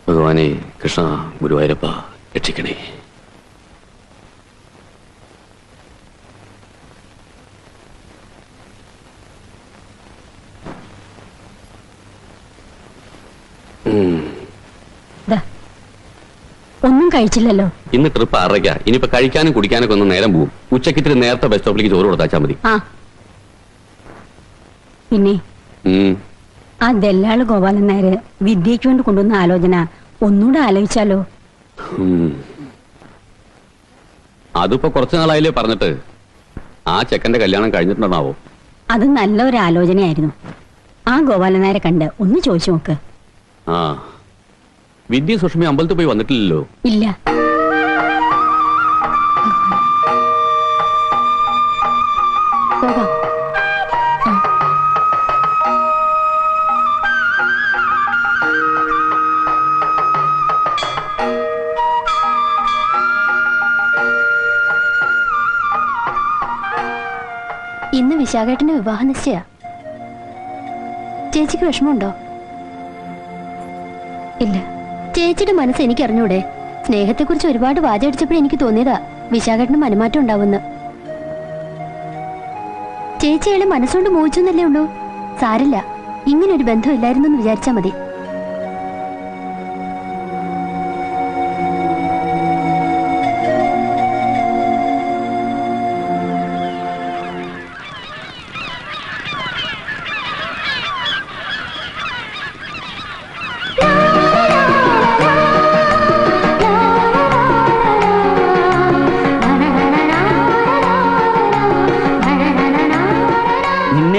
ഭഗവാനെ കൃഷ്ണ ഗുരുവായൂരപ്പ രക്ഷിക്കണേ. ഒന്നും കഴിച്ചില്ലല്ലോ. ഇന്ന് ട്രിപ്പ് 6:30. ഇനിയിപ്പോ കഴിക്കാനും കുടിക്കാനൊക്കെ ഒന്ന് നേരം പോകും. ഉച്ചക്കിത്തിരി നേരത്തെ ബസ് സ്റ്റോപ്പിലേക്ക് ചോറ് കൊടുത്താച്ചാ മതി. പിന്നെ ആ ദല്ലാള് ഗോപാലൻ നായര് വിദ്യയ്ക്ക് വേണ്ടി കൊണ്ടുവന്ന ആലോചന ഒന്നുകൂടെ ആലോചിച്ചാലോ? അതിപ്പോ കുറച്ചു നാളായില്ലേ പറഞ്ഞിട്ട്. ആ ചെക്കന്റെ കല്യാണം കഴിഞ്ഞിട്ടുണ്ടാവോ? അത് നല്ല ഒരു ആലോചനയായിരുന്നു. ആ ഗോപാലൻ നായരെ കണ്ട് ഒന്ന് ചോദിച്ചു നോക്ക്. ആ വിദ്യ സുഷ്മി അമ്പലത്തിൽ പോയി വന്നിട്ടില്ലല്ലോ. ഇല്ല. പോകാം. ഇന്ന് വിശാഖേട്ടന്റെ വിവാഹ നിശ്ചയ. ചേച്ചിക്ക് വിഷമമുണ്ടോ? ഇല്ല. ചേച്ചിയുടെ മനസ്സ് എനിക്ക് അറിഞ്ഞൂടെ? സ്നേഹത്തെക്കുറിച്ച് ഒരുപാട് വാചടിച്ചപ്പോഴേ എനിക്ക് തോന്നിയതാ വിശാഖേട്ടന് മനമാറ്റം ഉണ്ടാവുന്ന. ചേച്ചി അയാളെ മനസ്സുകൊണ്ട് മോഹിച്ചെന്നല്ലേ ഉള്ളൂ. സാരില്ല, ഇങ്ങനൊരു ബന്ധം ഇല്ലായിരുന്നു എന്ന് വിചാരിച്ചാ മതി.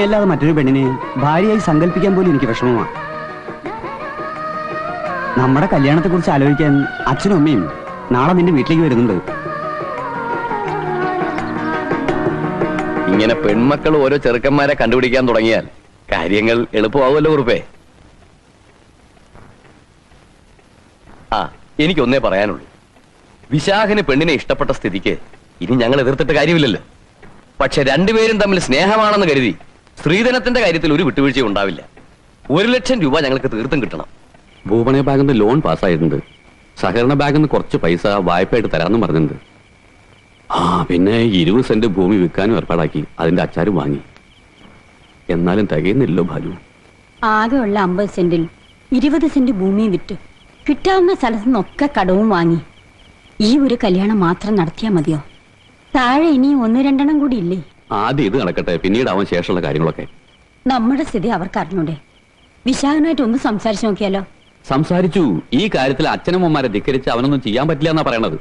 അല്ലാതെ മറ്റൊരു പെണ്ണിനെ ഭാര്യയായി സങ്കല്പിക്കാൻ പോലും എനിക്ക് വിഷമമാണ്. നമ്മുടെ കല്യാണത്തെ കുറിച്ച് ആലോചിക്കാൻ അച്ഛനും അമ്മയും നാളെ നിന്റെ വീട്ടിലേക്ക് വരുന്നുണ്ട്. ഇങ്ങനെ പെൺമക്കൾ ഓരോ ചെറുക്കന്മാരെ കണ്ടുപിടിക്കാൻ തുടങ്ങിയാൽ കാര്യങ്ങൾ എളുപ്പമാവുമല്ലോ കുറുപ്പേ. എനിക്കൊന്നേ പറയാനുള്ളൂ. വിശാഖന് പെണ്ണിനെ ഇഷ്ടപ്പെട്ട സ്ഥിതിക്ക് ഇനി ഞങ്ങൾ എതിർത്തിട്ട് കാര്യമില്ലല്ലോ. പക്ഷെ രണ്ടുപേരും തമ്മിൽ സ്നേഹമാണെന്ന് കരുതി സ്ത്രീധനത്തിന്റെ കാര്യത്തിൽ ഒരു വിട്ടുവീഴ്ചയും ഉണ്ടാവില്ല. 1,00,000 രൂപ ഞങ്ങൾക്ക് തീർത്തും കിട്ടണം. ഭൂപണയ ബാങ്കിൽ നിന്ന് ലോൺ പാസ്സായിട്ടുണ്ട്. സഹകരണ ബാങ്കിൽ നിന്ന് കുറച്ച് പൈസ വായ്പയായിട്ട് തരാമെന്ന് പറഞ്ഞിട്ടുണ്ട്. പിന്നെ 20 സെന്റ് ഭൂമി വിൽക്കാനും ഏർപ്പാടാക്കി. അതിന്റെ അച്ചാരും വാങ്ങി. എന്നാലും തികയുന്നില്ലല്ലോ ഭാലു. ആകെയുള്ള 50 സെന്റിൽ 20 സെന്റ് ഭൂമി വിറ്റ് കിട്ടാവുന്ന സ്ഥലത്തു നിന്നൊക്കെ കടവും വാങ്ങി ഈ ഒരു കല്യാണം മാത്രം നടത്തിയാൽ മതിയോ? താഴെ ഇനി 1-2 കൂടി ഇല്ലേ? ആദ്യം ഇത് നടക്കട്ടെ, പിന്നീട് അവൻ ശേഷമുള്ള കാര്യങ്ങളൊക്കെ. നമ്മുടെ സ്ഥിതി അവർക്ക് അറിഞ്ഞൂടെ? വിശാഖനായിട്ട് ഒന്ന് സംസാരിച്ചു നോക്കിയാലോ? സംസാരിച്ചു. ഈ കാര്യത്തിൽ അച്ഛനമ്മമാരെ ധിക്കരിച്ച് അവനൊന്നും ചെയ്യാൻ പറ്റില്ല എന്നാ പറയണത്.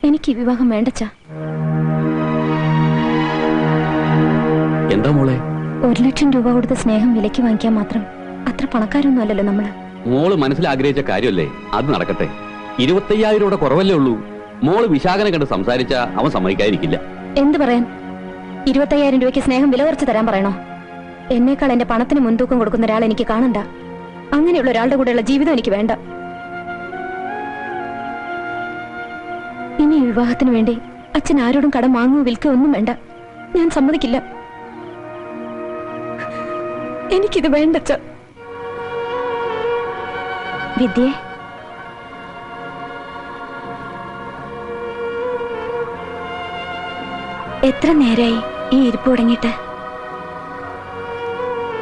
എനിക്ക് ഈ വിവാഹം വേണ്ടച്ചാ. എന്താ മോളെ? 1,00,000 രൂപ കൊടുത്ത സ്നേഹം വിലയ്ക്ക് വാങ്ങിക്കാൻ മാത്രം അത്ര പണക്കാരൊന്നും അല്ലല്ലോ നമ്മള്. മോള് മനസ്സിൽ ആഗ്രഹിച്ച കാര്യമല്ലേ, അത് നടക്കട്ടെ. 25,000 രൂപ കുറവല്ലേ ഉള്ളൂ. മോള് വിശാഖനെ കണ്ട് സംസാരിച്ച അവൻ സമ്മതിക്കാതിരിക്കില്ല. എന്ത് പറയാൻ? 25,000 രൂപയ്ക്ക് സ്നേഹം വില കുറച്ച് തരാൻ പറയണോ? എന്നേക്കാൾ എന്റെ പണത്തിന് മുൻതൂക്കം കൊടുക്കുന്ന ഒരാൾ എനിക്ക് കാണണ്ട. അങ്ങനെയുള്ള ഒരാളുടെ കൂടെയുള്ള ജീവിതം എനിക്ക് വേണ്ട. ഇനി വിവാഹത്തിന് വേണ്ടി അച്ഛൻ ആരോടും കടം വാങ്ങുകയോ വിൽക്കുകയോ ഒന്നും വേണ്ട. ഞാൻ സമ്മതിക്കില്ല. എനിക്കിത് വേണ്ടച്ച. വിദ്യേ, എത്ര നേരായി ഈ ഇരിപ്പ് തുടങ്ങിയിട്ട്?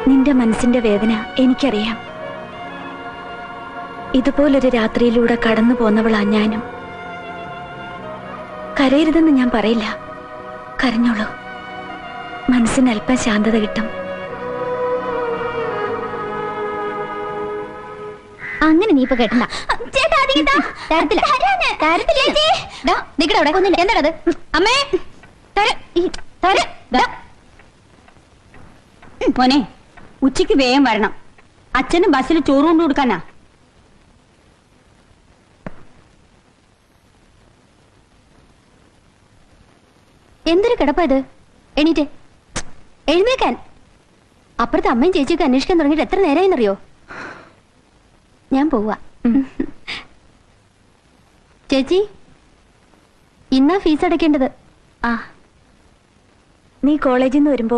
നിന്റെ മനസ്സിന്റെ വേദന എനിക്കറിയാം. ഇതുപോലൊരു രാത്രിയിലൂടെ കടന്നു പോന്നവളാ ഞാനും. കരയരുതെന്ന് ഞാൻ പറയില്ല. കരഞ്ഞോളൂ. മനസ്സിന് അല്പം ശാന്തത കിട്ടും. അങ്ങനെ നീ ഇപ്പൊ കേട്ടണ്ട. എന്താണത്? അമ്മേ മോനെ, ഉച്ചയ്ക്ക് വേഗം വരണം. അച്ഛന് ബസ്സിൽ ചോറ് കൊണ്ട് കൊടുക്കാനാ. എന്തൊരു കിടപ്പത്? എണീറ്റ് എഴുന്നേക്കാൻ. അപ്പുറത്തെ അമ്മയും ചേച്ചിയൊക്കെ അന്വേഷിക്കാൻ തുടങ്ങിയിട്ട് എത്ര നേരമായിന്നറിയോ? ഞാൻ പോവാ. ചേച്ചി, ഇന്നാ ഫീസ് അടയ്ക്കേണ്ടത്. നീ കോളേജിൽ നിന്ന് വരുമ്പോ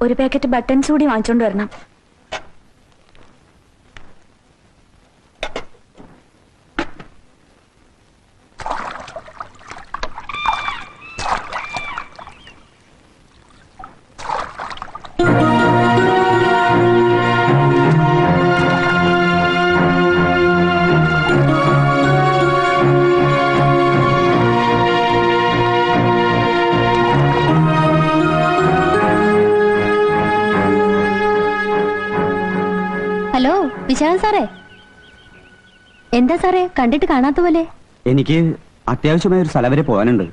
ഒരു പാക്കറ്റ് ബട്ടൺസ് കൂടി വാങ്ങിച്ചോണ്ട് വരണം. ഹലോ വിശാഖൻ സാറേ. എന്താ സാറേ കണ്ടിട്ട് കാണാത്ത പോലെ? എനിക്ക് അത്യാവശ്യമായ ഒരു സ്ഥലം വരെ പോകാനുണ്ട്.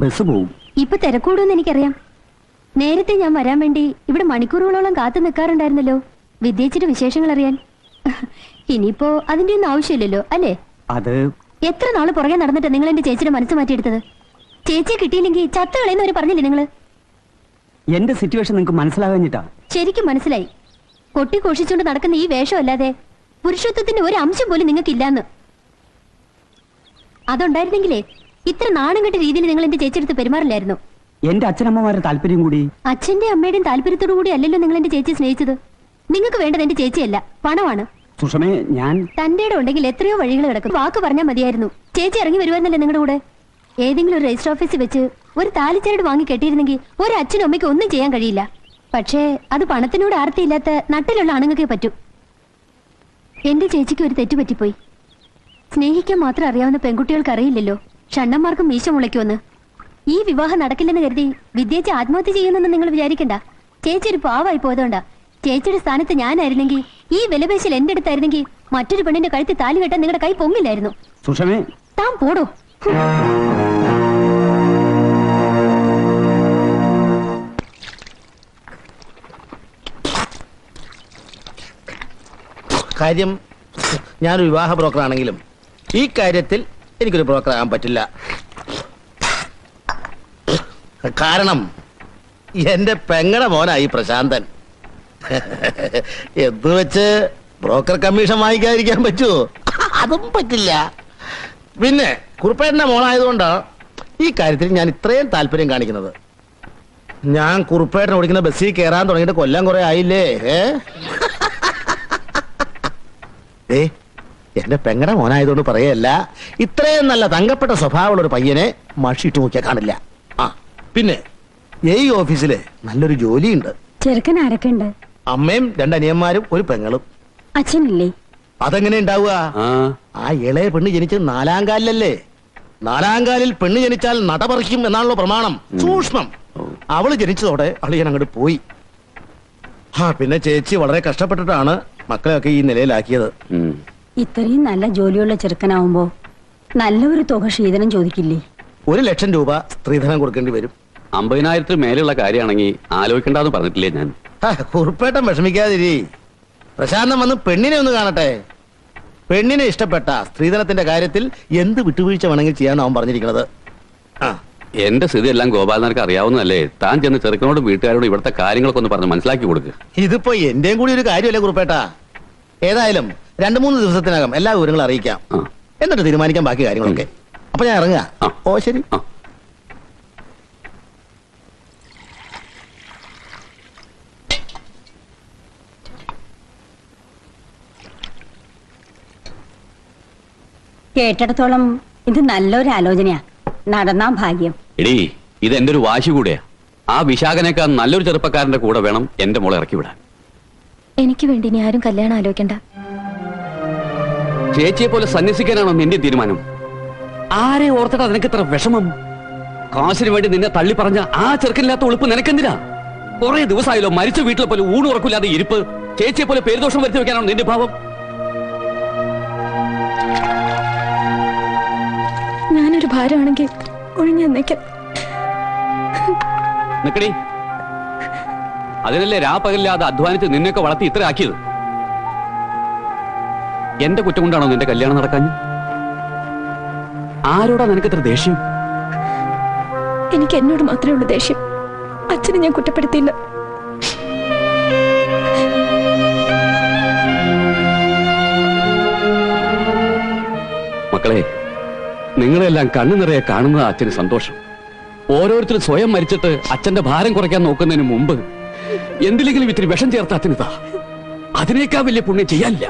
ബസ് പോവും. ഇപ്പൊ തിരക്കൂടുമെന്ന് എനിക്കറിയാം. നേരത്തെ ഞാൻ വരാൻ വേണ്ടി ഇവിടെ മണിക്കൂറുകളോളം കാത്തു നിൽക്കാറുണ്ടായിരുന്നല്ലോ വിദ്യേച്ചിട്ട് വിശേഷങ്ങൾ അറിയാൻ. ഇനിയിപ്പോ അതിന്റെ ഒന്നും ആവശ്യമില്ലല്ലോ അല്ലേ? അത് എത്ര നാള് പുറകെ നടന്നിട്ട് നിങ്ങൾ എന്റെ ചേച്ചിയുടെ മനസ്സ് മാറ്റിയെടുത്തത്? ചേച്ചിയെ കിട്ടിയില്ലെങ്കിൽ ചത്ത കളയുന്നവര് പറഞ്ഞില്ലേ നിങ്ങള്? എന്റെ സിറ്റുവേഷൻ നിങ്ങൾക്ക് മനസ്സിലാകാഞ്ഞിട്ടാ. ശരിക്കും മനസ്സിലായി. കൊട്ടി ഘോഷിച്ചുകൊണ്ട് നടക്കുന്ന ഈ വേഷമല്ലാതെ പുരുഷത്വത്തിന്റെ ഒരു അംശം പോലും നിങ്ങൾക്കില്ലാന്ന്. അതുണ്ടായിരുന്നെങ്കിലേ ഇത്ര നാണം കെട്ട രീതിയിൽ നിങ്ങൾ എന്റെ ചേച്ചിയെടുത്ത് പെരുമാറില്ലായിരുന്നു. എന്റെ അച്ഛനമ്മമാരുടെ താല്പര്യം കൂടി. അച്ഛന്റെ അമ്മയുടെയും താല്പര്യത്തോടു കൂടി അല്ലല്ലോ നിങ്ങൾ എന്റെ ചേച്ചി സ്നേഹിച്ചത്. നിങ്ങൾക്ക് വേണ്ടത് എന്റെ ചേച്ചിയല്ല, പണമാണ്. സുഷമേ, ഞാൻ തന്റെ ഉണ്ടെങ്കിൽ എത്രയോ വഴികൾ കിടക്കും. വാക്ക് പറഞ്ഞാൽ മതിയായിരുന്നു. ചേച്ചി ഇറങ്ങി വരുവാന്നല്ലേ നിങ്ങളുടെ കൂടെ? ഏതെങ്കിലും ഒരു രജിസ്റ്റർ ഓഫീസിൽ വെച്ച് ഒരു താലിച്ചരട് വാങ്ങി കെട്ടിയിരുന്നെങ്കിൽ ഒരു അച്ഛനും അമ്മയ്ക്കും ഒന്നും ചെയ്യാൻ കഴിയില്ല. പക്ഷേ അത് പണത്തിനോട് ആർത്തിയില്ലാത്ത നട്ടിലുള്ള ആണുങ്ങൾക്കേ പറ്റൂ. എന്റെ ചേച്ചിക്ക് ഒരു തെറ്റ് പറ്റിപ്പോയി. സ്നേഹിക്കാൻ മാത്രം അറിയാവുന്ന പെൺകുട്ടികൾക്ക് അറിയില്ലല്ലോ ഷണ്ണന്മാർക്കും മീശ മുളയ്ക്കുമെന്ന്. ഈ വിവാഹം നടക്കില്ലെന്ന് കരുതി വിദ്യേച്ചി ആത്മഹത്യ ചെയ്യുന്നെന്ന് നിങ്ങൾ വിചാരിക്കണ്ട. ചേച്ചി ഒരു പാവായി പോയതുകൊണ്ടാ. ചേച്ചിയുടെ സ്ഥാനത്ത് ഞാനായിരുന്നെങ്കിൽ, ഈ വിലപേശൽ എന്റെ അടുത്തായിരുന്നെങ്കിൽ മറ്റൊരു പെണ്ണിന്റെ കഴുത്തിൽ താലി കെട്ടാൻ നിങ്ങളുടെ കൈ പൊങ്ങില്ലായിരുന്നു. സുഷമേ, താൻ പോടോ. കാര്യം ഞാനൊരു വിവാഹ ബ്രോക്കർ ആണെങ്കിലും ഈ കാര്യത്തിൽ എനിക്കൊരു ബ്രോക്കർ ആകാൻ പറ്റില്ല. കാരണം എന്റെ പെങ്ങടെ മോനായി പ്രശാന്തൻ. എന്ന് വെച്ച് ബ്രോക്കർ കമ്മീഷൻ വാങ്ങിക്കാതിരിക്കാൻ പറ്റുമോ? അതും പറ്റില്ല. പിന്നെ കുറുപ്പേട്ടന്റെ മോനായതുകൊണ്ട് ഈ കാര്യത്തിൽ ഞാൻ ഇത്രയും താല്പര്യം കാണിക്കുന്നത്. ഞാൻ കുറുപ്പേട്ടൻ ഓടിക്കുന്ന ബസ്സിൽ കയറാൻ തുടങ്ങിയിട്ട് കൊല്ലം കുറെ ആയില്ലേ? എന്റെ പെങ്ങടെ മോനായതുകൊണ്ട് പറയല്ല, ഇത്രയും നല്ല തങ്കപ്പെട്ട സ്വഭാവമുള്ള ഒരു പയ്യനെ മഷിട്ട് നോക്കിയാൽ കാണില്ല. ആ പിന്നെ ഈ ഓഫീസില് നല്ലൊരു ജോലിയുണ്ട്. ചെറുക്കൻ ആരൊക്കെ ഉണ്ട്? അമ്മയും രണ്ടനിയന്മാരും ഒരു പെങ്ങളും. അച്ഛനില്ലേ? അതെങ്ങനെ ഉണ്ടാവുക? ആ ഇളയ പെണ്ണ് ജനിച്ചത് 4-ാം കാലിലല്ലേ? 4-ാം കാലിൽ പെണ്ണ് ജനിച്ചാൽ നടപറിക്കും എന്നാണല്ലോ പ്രമാണം. സൂക്ഷ്മം. അവള് ജനിച്ചതോടെ അളിയൻ അങ്ങോട്ട് പോയി. പിന്നെ ചേച്ചി വളരെ കഷ്ടപ്പെട്ടിട്ടാണ് മക്കളെയൊക്കെ ഈ നിലയിലാക്കിയത്. ഇത്രയും നല്ല ജോലിയുള്ള ചെറുക്കനാവുമ്പോ നല്ലൊരു തുക ശീതനം ചോദിക്കില്ലേ? 1 ലക്ഷം രൂപ സ്ത്രീധനം കൊടുക്കേണ്ടി വരും. 50,000 മേലുള്ള കാര്യമാണെങ്കിൽ ആലോചിക്കണ്ടെന്ന് പറഞ്ഞിട്ടില്ലേ ഞാൻ? കുറുപ്പേട്ടൻ വിഷമിക്കാതിരി. പ്രശാന്തം വന്ന് പെണ്ണിനെ ഒന്ന് കാണട്ടെ. പെണ്ണിനെ ഇഷ്ടപ്പെട്ട സ്ത്രീധനത്തിന്റെ കാര്യത്തിൽ എന്ത് വിട്ടുവീഴ്ച വേണമെങ്കിൽ ചെയ്യാൻ അവൻ പറഞ്ഞിരിക്കുന്നത്. എന്റെ സ്ഥിതി എല്ലാം ഗോപാലനർക്ക് അറിയാവുന്നതല്ലേ? താൻ ചെന്ന് ചെറുക്കനോടും വീട്ടുകാരോടും ഇവിടുത്തെ കാര്യങ്ങളൊക്കെ ഒന്ന് പറഞ്ഞ് മനസ്സിലാക്കി കൊടുക്കുക. ഇതിപ്പോ എന്റെയും കൂടി ഒരു കാര്യമല്ലേ കുറുപ്പേട്ട? ഏതായാലും 2-3 ദിവസത്തിനകം എല്ലാ വിവരങ്ങളും അറിയിക്കാം. എന്നിട്ട് തീരുമാനിക്കാം ബാക്കി കാര്യങ്ങളൊക്കെ. അപ്പൊ ഞാൻ ഇറങ്ങുക. ഓ ശരി. കേട്ടിടത്തോളം ഇത് നല്ലൊരു ആലോചനയാ. നടന്നാ ഭാഗ്യം. എടീ, ഇത് എന്റെ ഒരു വാശി കൂടെയാ. ആ വിശാഖനേക്കാൾ നല്ലൊരു ചെറുപ്പക്കാരന്റെ കൂടെ വേണം എന്റെ മോളെ ഇറക്കി വിടാൻ. എനിക്ക് വേണ്ടി ഇനി ആരും കല്യാണം ആലോചിക്കണ്ട. ചേച്ചിയെ പോലെ സന്യസിക്കാനാണോ നിന്റെ തീരുമാനം? ആരെ ഓർത്തിട്ടാ നിനക്ക് ഇത്ര വിഷമം? കാശിന് വേണ്ടി നിന്നെ തള്ളി പറഞ്ഞ ആ ചെറുക്കനില്ലാത്ത ഉളുപ്പ് നിനക്കെന്തിനാ? കുറെ ദിവസമായല്ലോ മരിച്ച വീട്ടിലെ പോലെ ഊണുറക്കില്ലാതെ ഇരിപ്പ്. ചേച്ചിയെ പോലെ പേരുദോഷം വരുത്തി വെക്കാനാണോ നിന്റെ ഭാവം? ഞാനൊരു ഭാരമാണെങ്കിൽ ഒഴിഞ്ഞു നിൽക്കാം. നിക്കടി. അതിനല്ലേ രാപ്പകലില്ലാതെ അധ്വാനിച്ച് നിന്നെയൊക്കെ വളർത്തി ഇത്ര ആക്കിയത്. എന്റെ കുറ്റം കൊണ്ടാണോ നിന്റെ കല്യാണം നടക്കാൻ? ആരോടാ നിനക്ക് ഇത്ര ദേഷ്യം? എനിക്ക് എന്നോട് മാത്രമേ ഉള്ളൂ ദേഷ്യം. അച്ഛനെ ഞാൻ കുറ്റപ്പെടുത്തിയില്ല. മക്കളെ, നിങ്ങളെല്ലാം കണ്ണു നിറയെ കാണുന്നത് അച്ഛന് സന്തോഷം. ഓരോരുത്തരും സ്വയം മരിച്ചിട്ട് അച്ഛന്റെ ഭാരം കുറയ്ക്കാൻ നോക്കുന്നതിന് മുമ്പ് എന്തിലെങ്കിലും ഇത്തിരി വിഷം ചേർത്ത അച്ഛനിതാ. അതിനേക്കാൾ വലിയ പുണ്യം ചെയ്യാനില്ല.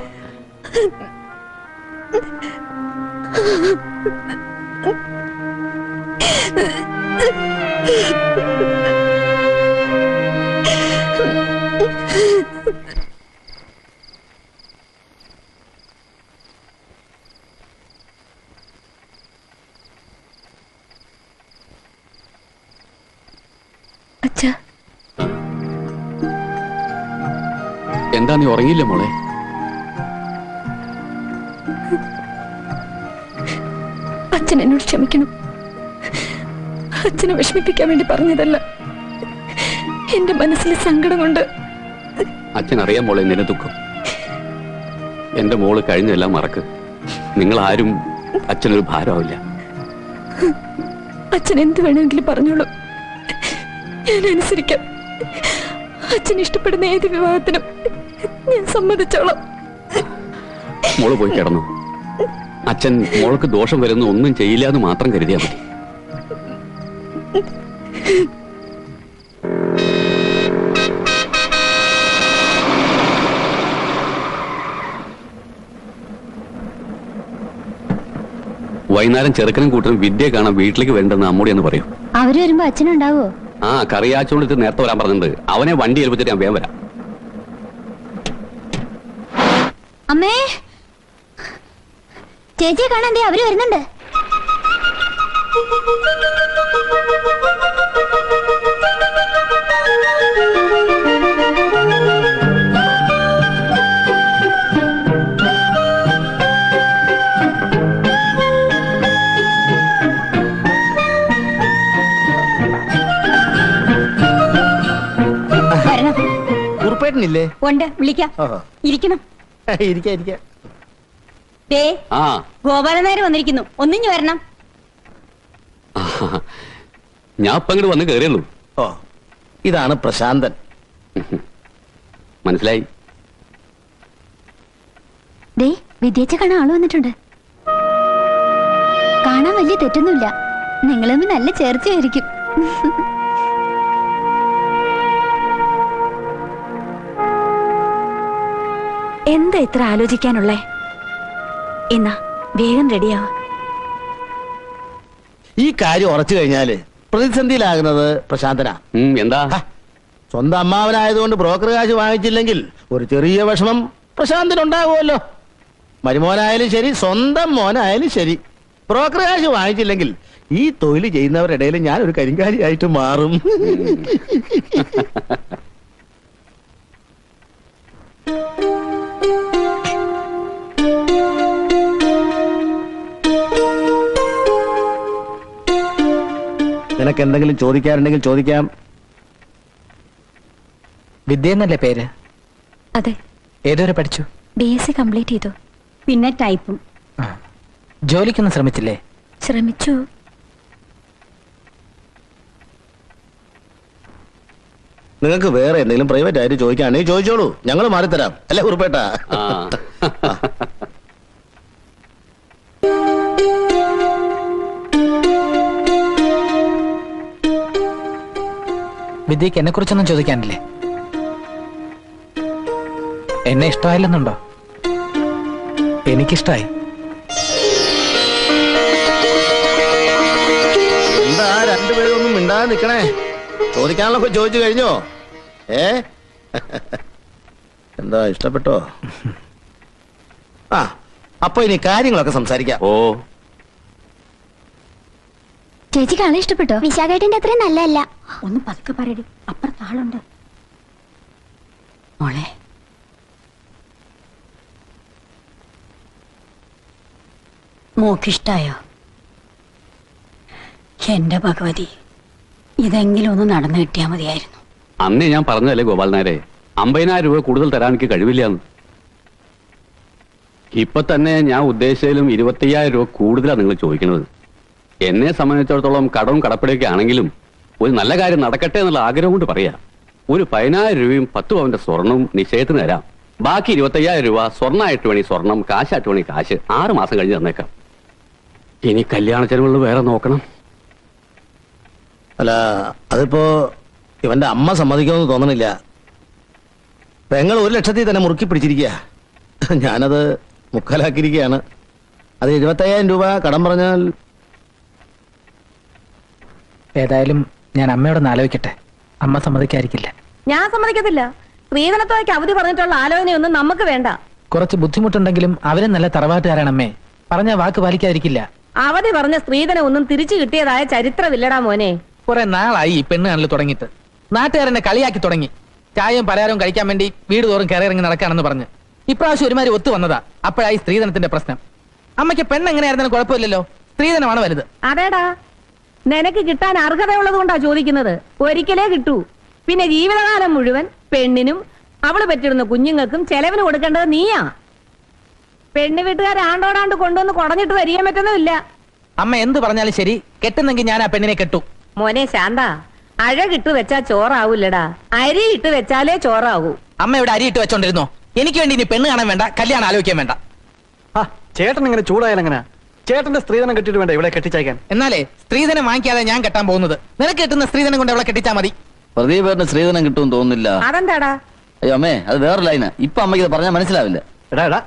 എന്താ നീ ഉറങ്ങിയില്ല മോളെ? അച്ഛൻ എന്നോട് ക്ഷമിക്കണം. അച്ഛനെ വിഷമിപ്പിക്കാൻ വേണ്ടി പറഞ്ഞതല്ല. എന്റെ മനസ്സിലെ സങ്കടം കൊണ്ട്. അച്ഛൻ അറിയാൻ മോളെ നിന്റെ ദുഃഖം. എന്റെ മോള് കഴിഞ്ഞെല്ലാം മറക്ക്. നിങ്ങൾ ആരും അച്ഛനൊരു ഭാരമാവില്ല. അച്ഛൻ എന്ത് വേണമെങ്കിലും പറഞ്ഞോളൂ, ഞാൻ അനുസരിക്കാം. അച്ഛൻ ഇഷ്ടപ്പെടുന്ന ഏത് വിവാഹത്തിനും ഞാൻ സമ്മതിച്ചോളാം. മോള് പോയി കിടന്നു. അച്ഛൻ മോൾക്ക് ദോഷം വരുന്ന ഒന്നും ചെയ്യില്ല എന്ന് മാത്രം കരുതിയാൽ മതി. വൈകുന്നേരം ചെറുക്കനും കൂട്ടരും വിദ്യ കാണാൻ വീട്ടിലേക്ക് വരണ്ടെന്ന് അമ്മൂടി എന്ന് പറയും. അവര് വരുമ്പോ അച്ഛനുണ്ടാവോ? ആ കറിയാച്ചോണ്ട് നേരത്തെ വരാൻ പറഞ്ഞിട്ടുണ്ട്. അവനെ വണ്ടി ഏൽപ്പിച്ചിട്ട് ഞാൻ വേഗം വരാം. അമ്മേ, ചേച്ചിയെ കാണാൻ ദേ അവര് വരുന്നുണ്ട്. വരണം. കുറുപ്പേട്ടനില്ലേ? ഉണ്ട്, വിളിക്കാം. ഓഹോ. ഇരിക്കണം. ഇരിക്കാം. ദേ ആ ഗോപാലൻ നായർ വന്നിരിക്കുന്നു, ഒന്നിഞ്ഞു വരണം. ഞാൻ ഇപ്പൊ അങ്ങോട്ട് വന്ന് കയറിയുള്ളൂ. ഓ, ഇതാണ് പ്രശാന്തൻ. മനസ്സിലായി. ദേ വിദ്യേച്ച കാണാൻ ആള് വന്നിട്ടുണ്ട്. കാണാൻ വലിയ തെറ്റൊന്നുമില്ല. നിങ്ങൾ തമ്മിൽ നല്ല ചേർച്ചയായിരിക്കും. എന്താ ഇത്ര ആലോചിക്കാനുള്ളേ? എന്നാ വേഗം റെഡിയാവാ. ഈ കാര്യം ഉറച്ചു കഴിഞ്ഞാല് പ്രതിസന്ധിയിലാകുന്നത് പ്രശാന്തനാ. എന്താ? സ്വന്തം അമ്മാവനായതുകൊണ്ട് ബ്രോക്കർ കാശ് വാങ്ങിച്ചില്ലെങ്കിൽ ഒരു ചെറിയ വിഷമം പ്രശാന്തനുണ്ടാകുമല്ലോ. മരുമോനായാലും ശരി, സ്വന്തം മോനായാലും ശരി, ബ്രോക്കർ കാശ് വാങ്ങിച്ചില്ലെങ്കിൽ ഈ തൊഴിൽ ചെയ്യുന്നവരുടെ ഇടയിൽ ഞാൻ ഒരു കരിങ്കാലിയായിട്ട് മാറും. നിനക്ക് എന്തെങ്കിലും ചോദിക്കാറുണ്ടെങ്കിൽ ചോദിക്കാം. വിദ്യ എന്നല്ലേ പേര്? അതെ. ഏതുവരെ പഠിച്ചു? BSc കംപ്ലീറ്റ് ചെയ്തു. പിന്നെ ടൈപ്പും. ജോലിക്കൊന്നും ശ്രമിച്ചില്ലേ? ശ്രമിച്ചു. നിങ്ങൾക്ക് വേറെ എന്തെങ്കിലും പ്രൈവറ്റ് ആയിട്ട് ചോദിക്കുകയാണെങ്കിൽ ചോദിച്ചോളൂ, ഞങ്ങൾ മാറിത്തരാം. അല്ലേ കുറുപ്പേട്ടാ? വിദ്യക്ക് എന്നെ കുറിച്ചൊന്നും ചോദിക്കാനില്ലേ? എന്നെ ഇഷ്ടമായില്ലെന്നുണ്ടോ? എനിക്കിഷ്ടായി. എന്താ രണ്ടുപേരും ഒന്നും മിണ്ടാതെ നിക്കണേ? ചോദിക്കാനുള്ളൊക്കെ ചോദിച്ചു കഴിഞ്ഞോ? എന്താ ഇഷ്ടപ്പെട്ടോ? ആ, അപ്പൊ ഇനി കാര്യങ്ങളൊക്കെ സംസാരിക്കാം. ഓ, ചേച്ചിക്ക് ആളെ ഇഷ്ടപ്പെട്ടോ? വിശാഖേട്ടന്റെ അത്രയും നല്ലതല്ല. ഒന്ന് പതുക്കെ പറയടി, അപ്പുറത്ത് ആളുണ്ട്. മോളെ, മോക്കിഷ്ടായോ? എന്റെ ഭഗവതി, ഇതെങ്കിലും ഒന്ന് നടന്നു കിട്ടിയാ മതിയായിരുന്നു. അന്നേ ഞാൻ പറഞ്ഞതല്ലേ ഗോപാലനാരെ, 50,000 രൂപ കൂടുതൽ തരാൻ എനിക്ക് കഴിവില്ലാന്ന്. ഇപ്പൊ തന്നെ ഞാൻ ഉദ്ദേശിച്ചാലും 25,000 രൂപ കൂടുതലാണ് നിങ്ങൾ ചോദിക്കുന്നത്. എന്നെ സംബന്ധിച്ചിടത്തോളം കടവും കടപ്പടിയൊക്കെ ആണെങ്കിലും ഒരു നല്ല കാര്യം നടക്കട്ടെ എന്നുള്ള ആഗ്രഹം കൊണ്ട് പറയാ. ഒരു 10,000 രൂപയും 10 പവന്റെ സ്വർണവും നിശ്ചയത്തിന് തരാം. ബാക്കി 25,000 രൂപ സ്വർണ്ണമായിട്ട് വേണി സ്വർണം, കാശായിട്ട് വേണി കാശ് 6 മാസം കഴിഞ്ഞ് തന്നേക്കാം. ഇനി കല്യാണ ചെലവുകൾ വേറെ നോക്കണം. അല്ല, അതിപ്പോ ഇവന്റെ അമ്മ സമ്മതിക്കുമെന്ന് തോന്നണില്ല. പെങ്ങൾ 1 ലക്ഷത്തിൽ തന്നെ മുറുക്കി പിടിച്ചിരിക്കുക. ഞാനത് മുക്കാലാക്കിയിരിക്കുകയാണ്. അത് 75,000 രൂപ കടം പറഞ്ഞാൽ. ഏതായാലും ഞാൻ അമ്മയോടൊന്ന് ആലോചിക്കട്ടെ. അമ്മ സമ്മതിക്കായിരിക്കില്ല. ഞാൻ സമ്മതിക്കത്തില്ല. സ്ത്രീധനത്തോയ്ക്ക് അവധി പറഞ്ഞിട്ടുള്ള ആലോചനയൊന്നും നമുക്ക് വേണ്ട. കുറച്ച് ബുദ്ധിമുട്ടുണ്ടെങ്കിലും അവരും നല്ല തറവാട്ടുകാരാണ് അമ്മേ. പറഞ്ഞ വാക്ക് പാലിക്കാതിരിക്കില്ല. അവധി പറഞ്ഞ സ്ത്രീധനം ഒന്നും തിരിച്ചു കിട്ടിയതായ ചരിത്രമില്ലടാ മോനെ. കുറെ നാളായി ഈ പെണ്ണ് കാണൽ തുടങ്ങിയിട്ട്. നാട്ടുകാരെന്നെ കളിയാക്കി തുടങ്ങി. ചായയും പലഹാരവും കഴിക്കാൻ വേണ്ടി വീട് തോറും കയറിയിറങ്ങി നടക്കാണെന്ന് പറഞ്ഞ് ഇപ്രാവശ്യം ഒരുമാതിരി ഒത്തു വന്നതാ. അപ്പോഴായി സ്ത്രീധനത്തിന്റെ പ്രശ്നം. അമ്മയ്ക്ക് പെണ്ണ് എങ്ങനെയായിരുന്നാലും കുഴപ്പമില്ലല്ലോ. സ്ത്രീധനമാണ് വലുത്. അതേടാ, നിനക്ക് കിട്ടാൻ അർഹതയുള്ളത് കൊണ്ടാ ചോദിക്കുന്നത്. ഒരിക്കലേ കിട്ടൂ. പിന്നെ ജീവിതകാലം മുഴുവൻ പെണ്ണിനും അവള് പെറ്റിരുന്ന കുഞ്ഞുങ്ങൾക്കും ചെലവിന് കൊടുക്കേണ്ടത് നീയാ. പെണ്ണ് വീട്ടുകാർ ആണ്ടോടാണ്ട് കൊണ്ടുവന്ന് കുടഞ്ഞിട്ട് വരികയും പറ്റുന്നില്ല. അമ്മ എന്ത് പറഞ്ഞാലും ശരി, കെട്ടുന്നെങ്കിൽ ഞാൻ ആ പെണ്ണിനെ കെട്ടു. മോനെ ശാന്ത, അഴകിട്ട് വെച്ചാ ചോറാവൂലടാ, അരി ഇട്ട് വെച്ചാലേ ചോറാവൂ. അമ്മ ഇവിടെ അരി ഇട്ട് വെച്ചോണ്ടിരുന്നോ? എനിക്ക് വേണ്ടി ഇനി പെണ്ണ് കാണാൻ വേണ്ട, കല്യാണം ആലോചിക്കാൻ വേണ്ട. ചേട്ടൻ ഇങ്ങനെ ചൂടായാലെങ്ങനെ? ചേട്ടന്റെ സ്ത്രീധനം കെട്ടിട്ട് വേണ്ട ഇവിടെ കെട്ടിച്ചയക്കാൻ. എന്നാലേ സ്ത്രീധനം വാങ്ങിക്കാതെ ഞാൻ കെട്ടാൻ പോകുന്നത്. നിനക്ക് കിട്ടുന്ന സ്ത്രീധനം കൊണ്ട് അവളെ കെട്ടിച്ചാ മതി. പ്രദീപേട്ടന് സ്ത്രീധനം കിട്ടുമെന്ന് തോന്നുന്നില്ല. അതെന്താടാ? അയ്യോ അമ്മേ, അത് വേറെ ലൈനാ. ഇപ്പൊ അമ്മയ്ക്ക് ഇത് പറഞ്ഞാൽ മനസ്സിലാവില്ല. എടാ എടാ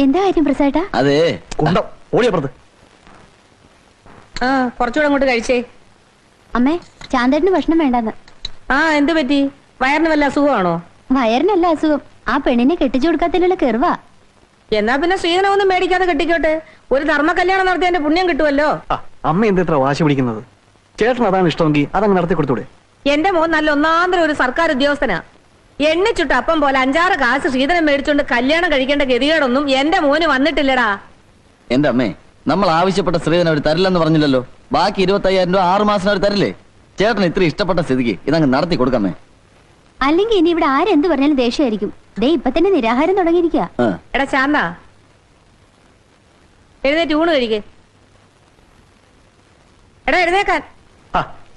എന്താ കാര്യം പ്രസാദേട്ടാ? അതെ കുണ്ടം ഓടിയപ്പുറത്ത്. ആ, കുറച്ചുകൂടെ അങ്ങോട്ട് കഴിച്ചേ. അമ്മേ, ചാന്തേട്ടന് ഭക്ഷണം വേണ്ടെന്ന്. ആ, എന്ത് പറ്റി? വയറിന് വല്ല അസുഖമാണോ? വയറിനല്ല അസുഖം, ആ പെണ്ണിനെ കെട്ടിച്ചു കൊടുക്കാത്തതിലുള്ള കെറുവാ. എന്നാ പിന്നെ സ്ത്രീധനം ഒന്നും മേടിക്കാതെ കെട്ടിക്കോട്ടെ. ഒരു ധർമ്മ കല്യാണം നടത്തിയതിന്റെ പുണ്യം കിട്ടുമല്ലോ. അമ്മ എന്താ ഇത്ര വാശി പിടിക്കുന്നത്? ചേട്ടൻ അതാണ് ഇഷ്ടമെങ്കിൽ അതങ്ങ് നടത്തി കൊടുത്തൂടെ? എന്റെ മോൻ നല്ല ഒന്നാന്തരം ഒരു സർക്കാർ ഉദ്യോഗസ്ഥനാ. എണ്ണിച്ചുട്ട് അപ്പം പോലെ 5-6 കാശ് സ്ത്രീധനം മേടിച്ചോണ്ട് കല്യാണം കഴിക്കേണ്ട ഗതികേടൊന്നും എന്റെ മോന് വന്നിട്ടില്ലടാ. എന്റെ അമ്മേ, നമ്മൾ ആവശ്യപ്പെട്ട സ്ത്രീധനം അവർ തരില്ലെന്ന് പറഞ്ഞില്ലല്ലോ. ബാക്കി 25,000 രൂപ 6 മാസം അവർ തരില്ലേ? ചേട്ടൻ ഇത്ര ഇഷ്ടപ്പെട്ട സ്ഥിതിക്ക് ഇതങ്ങ് നടത്തി കൊടുക്കാമേ. അല്ലെങ്കിൽ ഇനി ഇവിടെ ആരെന്ത് പറഞ്ഞാലും ദേഷ്യമായിരിക്കും. ദേ ഇപ്പൊ തന്നെ നിരാഹാരം തുടങ്ങിയിരിക്കുക. എടാ ശാന്ത, എഴുന്നേറ്റ് ഊണ് കഴിക്കേ. എടാ എഴുന്നേക്കാൻ.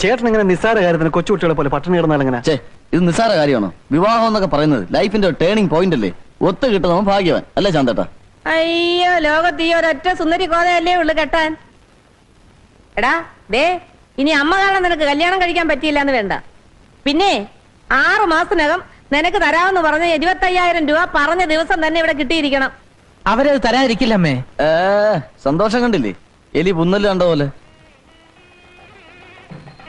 ചേട്ടൻ ഇങ്ങനെ നിസ്സാര കാര്യത്തിന് കൊച്ചുകുട്ടികളെ പോലെ പട്ടിണി കിടന്നാൽ എങ്ങനെ? ഇത് നിസ്സാര കാര്യമാണോ? വിവാഹം എന്നൊക്കെ പറയുന്നത് ലൈഫിന്റെ ഒരു ടേണിംഗ് പോയിന്റ് അല്ലേ? ഒത്തു കിട്ടുന്നവൻ ഭാഗ്യവാൻ അല്ലേ ചാന്തേട്ടാ? അയ്യോ, ലോകത്ത് ഈ ഒരൊറ്റ സുന്ദരി കോതയല്ലേ ഉള്ളു കെട്ടാൻ. എടാ ദേ, ഇനി അമ്മ കാണാൻ നിനക്ക് കല്യാണം കഴിക്കാൻ പറ്റിയില്ല എന്ന് വേണ്ട. പിന്നെ 6 മാസത്തിനകം നിനക്ക് തരാമെന്ന് പറഞ്ഞ 25,000 രൂപ പറഞ്ഞ ദിവസം തന്നെ ഇവിടെ കിട്ടിയിരിക്കണം. അവരത് തരാതിരിക്കില്ല അമ്മേ. സന്തോഷം കണ്ടില്ലേ? എലി പുന്നല് കണ്ട പോലെ.